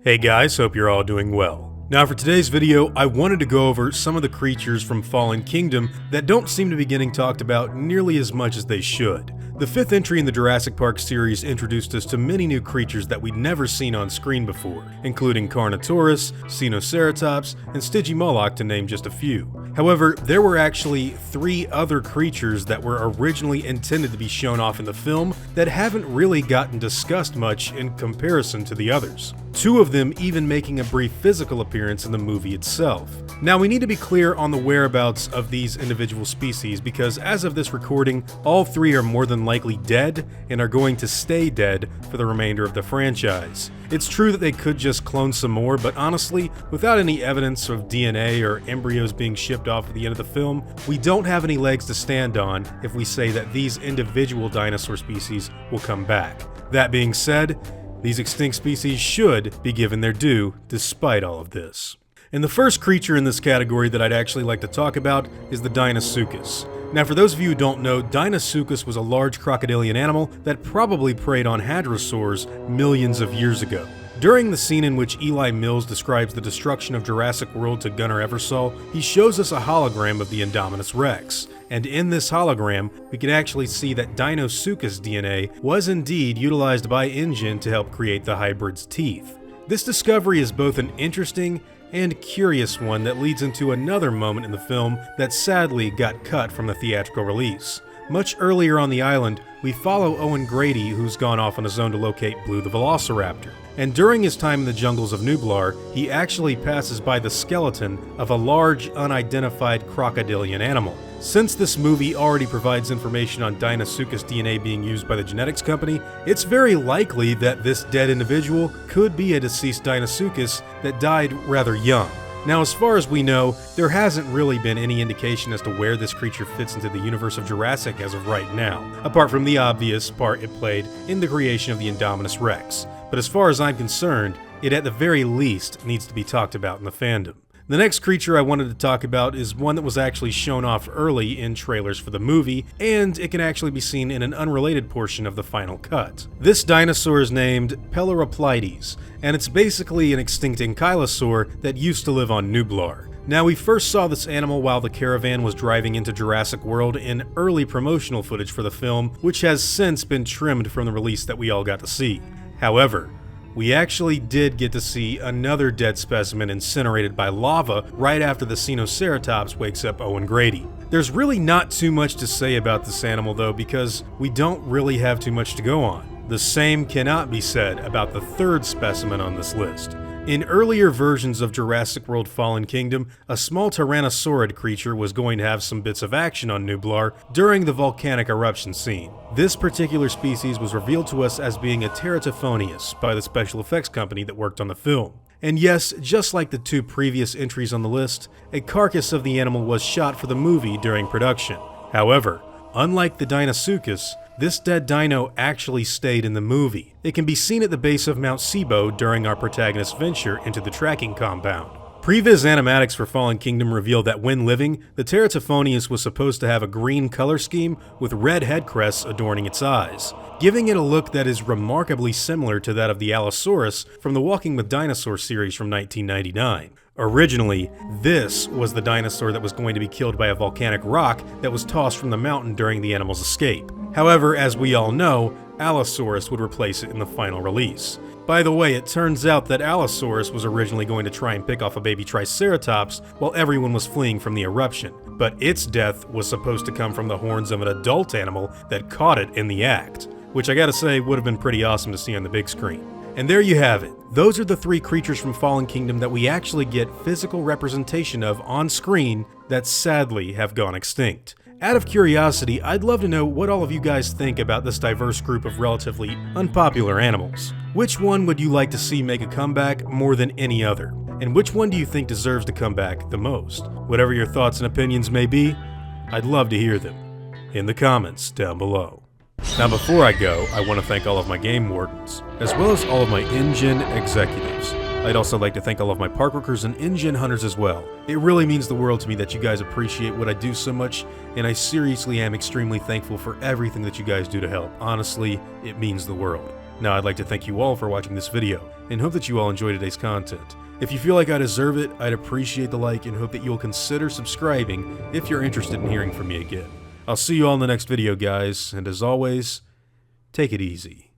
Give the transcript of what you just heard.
Hey guys, hope you're all doing well. Now for today's video, I wanted to go over some of the creatures from Fallen Kingdom that don't seem to be getting talked about nearly as much as they should. The fifth entry in the Jurassic Park series introduced us to many new creatures that we'd never seen on screen before, including Carnotaurus, Sinoceratops, and Stygimoloch to name just a few. However, there were actually 3 other creatures that were originally intended to be shown off in the film that haven't really gotten discussed much in comparison to the others. 2 of them even making a brief physical appearance in the movie itself. Now we need to be clear on the whereabouts of these individual species because as of this recording, all 3 are more than likely dead and are going to stay dead for the remainder of the franchise. It's true that they could just clone some more, but honestly, without any evidence of DNA or embryos being shipped off at the end of the film, we don't have any legs to stand on if we say that these individual dinosaur species will come back. That being said, these extinct species should be given their due despite all of this. And the first creature in this category that I'd actually like to talk about is the Deinosuchus. Now for those of you who don't know, Deinosuchus was a large crocodilian animal that probably preyed on hadrosaurs millions of years ago. During the scene in which Eli Mills describes the destruction of Jurassic World to Gunnar Eversole, he shows us a hologram of the Indominus Rex. And in this hologram, we can actually see that Deinosuchus DNA was indeed utilized by InGen to help create the hybrid's teeth. This discovery is both an interesting and curious one that leads into another moment in the film that sadly got cut from the theatrical release. Much earlier on the island, we follow Owen Grady, who's gone off on his own to locate Blue the Velociraptor. And during his time in the jungles of Nublar, he actually passes by the skeleton of a large, unidentified crocodilian animal. Since this movie already provides information on Deinosuchus DNA being used by the genetics company, it's very likely that this dead individual could be a deceased Deinosuchus that died rather young. Now, as far as we know, there hasn't really been any indication as to where this creature fits into the universe of Jurassic as of right now, apart from the obvious part it played in the creation of the Indominus Rex. But as far as I'm concerned, it at the very least needs to be talked about in the fandom. The next creature I wanted to talk about is one that was actually shown off early in trailers for the movie, and it can actually be seen in an unrelated portion of the final cut. This dinosaur is named Peloroplides, and it's basically an extinct ankylosaur that used to live on Nublar. Now, we first saw this animal while the caravan was driving into Jurassic World in early promotional footage for the film, which has since been trimmed from the release that we all got to see. However, we actually did get to see another dead specimen incinerated by lava right after the Sinoceratops wakes up Owen Grady. There's really not too much to say about this animal though because we don't really have too much to go on. The same cannot be said about the third specimen on this list. In earlier versions of Jurassic World Fallen Kingdom, a small tyrannosaurid creature was going to have some bits of action on Nublar during the volcanic eruption scene. This particular species was revealed to us as being a Teratophonius by the special effects company that worked on the film. And yes, just like the 2 previous entries on the list, a carcass of the animal was shot for the movie during production. However, unlike the Deinosuchus, this dead dino actually stayed in the movie. It can be seen at the base of Mount Sibo during our protagonist's venture into the tracking compound. Previs animatics for Fallen Kingdom revealed that when living, the Teratophonius was supposed to have a green color scheme with red head crests adorning its eyes, giving it a look that is remarkably similar to that of the Allosaurus from the Walking with Dinosaurs series from 1999. Originally, this was the dinosaur that was going to be killed by a volcanic rock that was tossed from the mountain during the animal's escape. However, as we all know, Allosaurus would replace it in the final release. By the way, it turns out that Allosaurus was originally going to try and pick off a baby Triceratops while everyone was fleeing from the eruption, but its death was supposed to come from the horns of an adult animal that caught it in the act, which I gotta say would have been pretty awesome to see on the big screen. And there you have it. Those are the 3 creatures from Fallen Kingdom that we actually get physical representation of on screen that sadly have gone extinct. Out of curiosity, I'd love to know what all of you guys think about this diverse group of relatively unpopular animals. Which one would you like to see make a comeback more than any other? And which one do you think deserves to come back the most? Whatever your thoughts and opinions may be, I'd love to hear them in the comments down below. Now before I go, I want to thank all of my game wardens, as well as all of my InGen executives. I'd also like to thank all of my park workers and InGen hunters as well. It really means the world to me that you guys appreciate what I do so much, and I seriously am extremely thankful for everything that you guys do to help. Honestly, it means the world. Now I'd like to thank you all for watching this video, and hope that you all enjoyed today's content. If you feel like I deserve it, I'd appreciate the like and hope that you'll consider subscribing if you're interested in hearing from me again. I'll see you all in the next video, guys, and as always, take it easy.